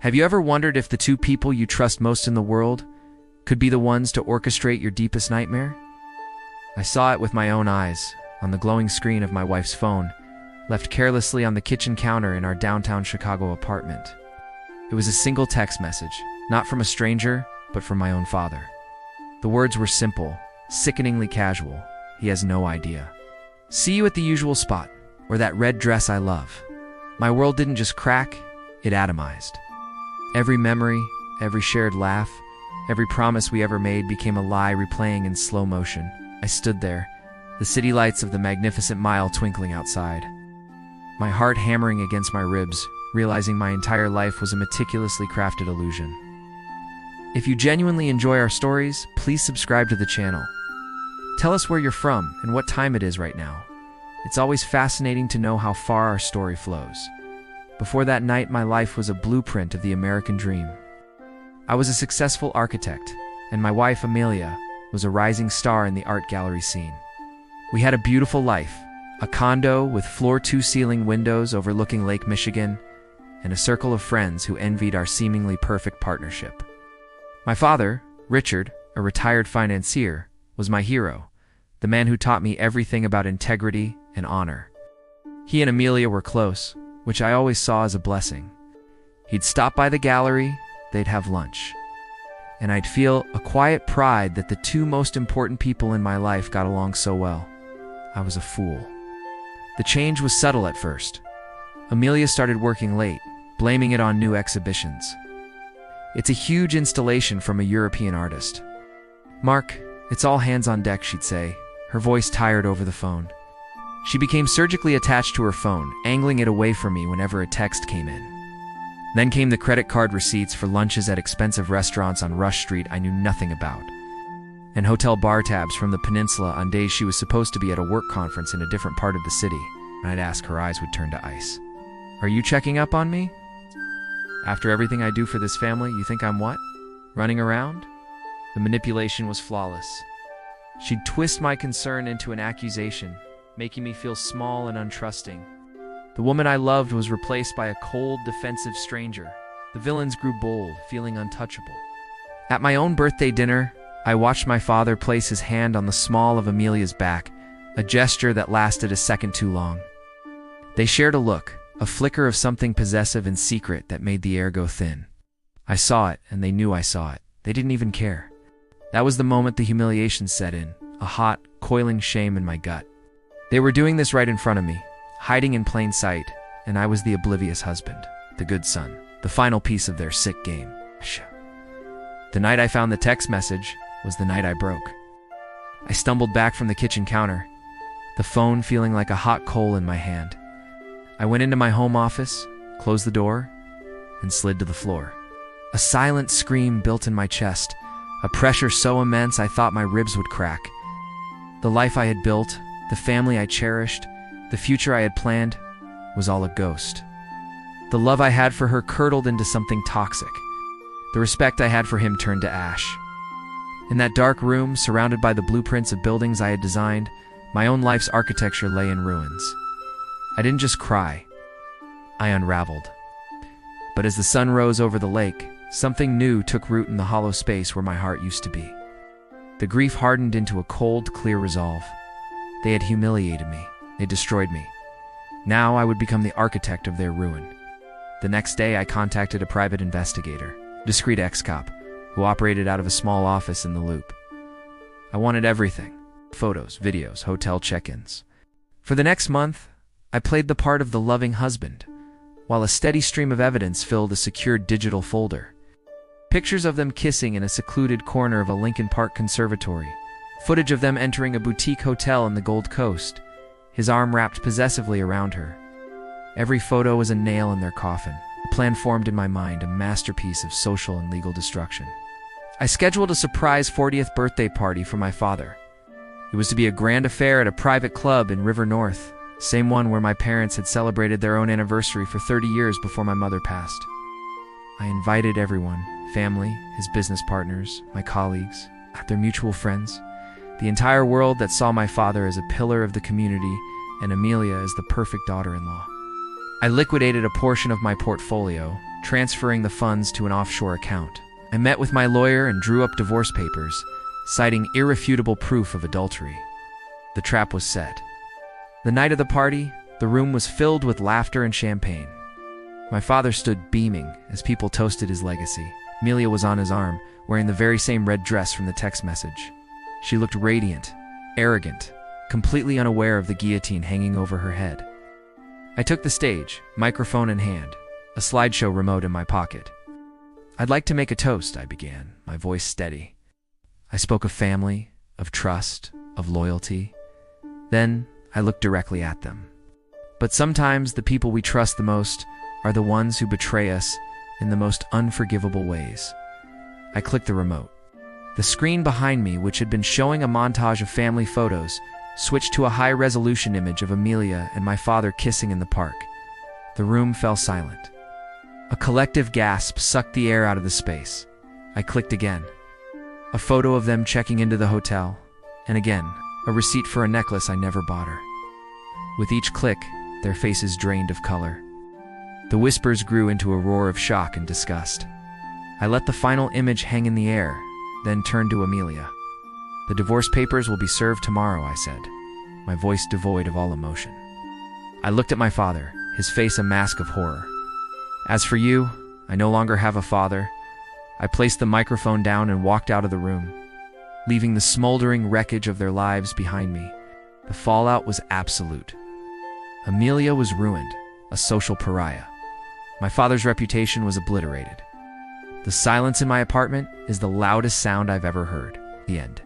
Have you ever wondered if the two people you trust most in the world could be the ones to orchestrate your deepest nightmare? I saw it with my own eyes on the glowing screen of my wife's phone, left carelessly on the kitchen counter in our downtown Chicago apartment. It was a single text message, not from a stranger, but from my own father. The words were simple, sickeningly casual. He has no idea. See you at the usual spot, or that red dress I love. My world didn't just crack, it atomized. Every memory, every shared laugh, every promise we ever made became a lie replaying in slow motion. I stood there, the city lights of the magnificent mile twinkling outside. My heart hammering against my ribs, realizing my entire life was a meticulously crafted illusion. If you genuinely enjoy our stories, please subscribe to the channel. Tell us where you're from and what time it is right now. It's always fascinating to know how far our story flows. Before that night, my life was a blueprint of the American dream. I was a successful architect, and my wife, Amelia, was a rising star in the art gallery scene. We had a beautiful life, a condo with floor-to-ceiling windows overlooking Lake Michigan, and a circle of friends who envied our seemingly perfect partnership. My father, Richard, a retired financier, was my hero, the man who taught me everything about integrity and honor. He and Amelia were close, which I always saw as a blessing. He'd stop by the gallery, they'd have lunch, and I'd feel a quiet pride that the two most important people in my life got along so well. I was a fool. The change was subtle at first. Amelia started working late, blaming it on new exhibitions. It's a huge installation from a European artist. "Mark, it's all hands on deck," she'd say, her voice tired over the phone. She became surgically attached to her phone, angling it away from me whenever a text came in. Then came the credit card receipts for lunches at expensive restaurants on Rush Street I knew nothing about, and hotel bar tabs from the peninsula on days she was supposed to be at a work conference in a different part of the city. And I'd ask, her eyes would turn to ice. "Are you checking up on me? After everything I do for this family, you think I'm what? Running around?" The manipulation was flawless. She'd twist my concern into an accusation, making me feel small and untrusting. The woman I loved was replaced by a cold, defensive stranger. The villains grew bold, feeling untouchable. At my own birthday dinner, I watched my father place his hand on the small of Amelia's back, a gesture that lasted a second too long. They shared a look, a flicker of something possessive and secret that made the air go thin. I saw it, and they knew I saw it. They didn't even care. That was the moment the humiliation set in, a hot, coiling shame in my gut. They were doing this right in front of me, hiding in plain sight, and I was the oblivious husband, the good son, the final piece of their sick game. The night I found the text message was the night I broke. I stumbled back from the kitchen counter, the phone feeling like a hot coal in my hand. I went into my home office, closed the door, and slid to the floor. A silent scream built in my chest, a pressure so immense I thought my ribs would crack. The life I had built, the family I cherished, the future I had planned, was all a ghost. The love I had for her curdled into something toxic. The respect I had for him turned to ash. In that dark room, surrounded by the blueprints of buildings I had designed, my own life's architecture lay in ruins. I didn't just cry. I unraveled. But as the sun rose over the lake, something new took root in the hollow space where my heart used to be. The grief hardened into a cold, clear resolve. They had humiliated me. They destroyed me. Now I would become the architect of their ruin. The next day, I contacted a private investigator, a discreet ex-cop, who operated out of a small office in the Loop. I wanted everything: photos, videos, hotel check-ins. For the next month, I played the part of the loving husband, while a steady stream of evidence filled a secured digital folder. Pictures of them kissing in a secluded corner of a Lincoln Park conservatory. Footage of them entering a boutique hotel in the Gold Coast, his arm wrapped possessively around her. Every photo was a nail in their coffin. A plan formed in my mind, a masterpiece of social and legal destruction. I scheduled a surprise 40th birthday party for my father. It was to be a grand affair at a private club in River North, same one where my parents had celebrated their own anniversary for 30 years before my mother passed. I invited everyone, family, his business partners, my colleagues, their mutual friends, the entire world that saw my father as a pillar of the community and Amelia as the perfect daughter-in-law. I liquidated a portion of my portfolio, transferring the funds to an offshore account. I met with my lawyer and drew up divorce papers, citing irrefutable proof of adultery. The trap was set. The night of the party, the room was filled with laughter and champagne. My father stood beaming as people toasted his legacy. Amelia was on his arm, wearing the very same red dress from the text message. She looked radiant, arrogant, completely unaware of the guillotine hanging over her head. I took the stage, microphone in hand, a slideshow remote in my pocket. "I'd like to make a toast," I began, my voice steady. I spoke of family, of trust, of loyalty. Then I looked directly at them. But sometimes the people we trust the most are the ones who betray us in the most unforgivable ways. I clicked the remote. The screen behind me, which had been showing a montage of family photos, switched to a high-resolution image of Amelia and my father kissing in the park. The room fell silent. A collective gasp sucked the air out of the space. I clicked again. A photo of them checking into the hotel, and again, a receipt for a necklace I never bought her. With each click, their faces drained of color. The whispers grew into a roar of shock and disgust. I let the final image hang in the air, then turned to Amelia. "The divorce papers will be served tomorrow," I said, my voice devoid of all emotion. I looked at my father, his face a mask of horror. "As for you, I no longer have a father." I placed the microphone down and walked out of the room, leaving the smoldering wreckage of their lives behind me. The fallout was absolute. Amelia was ruined, a social pariah. My father's reputation was obliterated. The silence in my apartment is the loudest sound I've ever heard. The end.